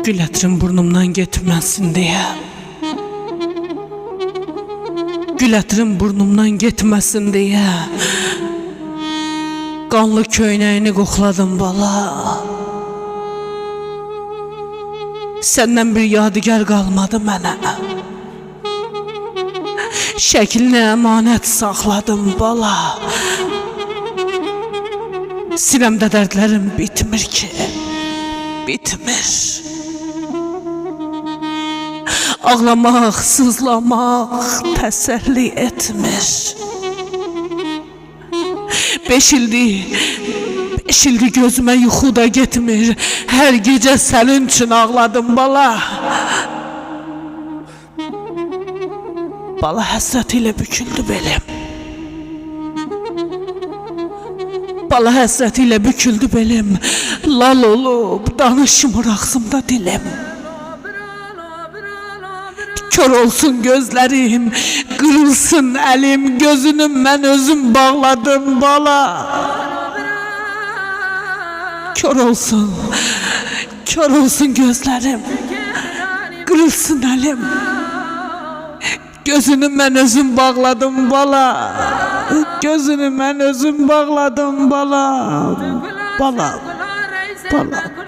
Gül ətrim burnumdan getməsin deyə, gül ətrim burnumdan getməsin deyə, qanlı köynəyini qoxladım bala. Səndən bir yadigar qalmadı mənə, şəklinə əmanət saxladım bala. Sinəmdə dərdlərim bitmir ki, bitmir. Ağlamaq, sızlamaq təsəlli etmir. 5 ildir gözümə yuxu da getmir. Hər gecə sənin üçün ağladım bala. Bala həsrət ilə büküldü belim. Bala həsrət ilə büküldü belim. Lal olub danışmır ağzımda dilim. Kör olsun gözlerim, kırılsın elim, gözünü mən özüm bağladım bala. Kör olsun gözlerim, kırılsın elim, gözünü mən özüm bağladım bala. Gözünü mən özüm bağladım bala. Bala, bala.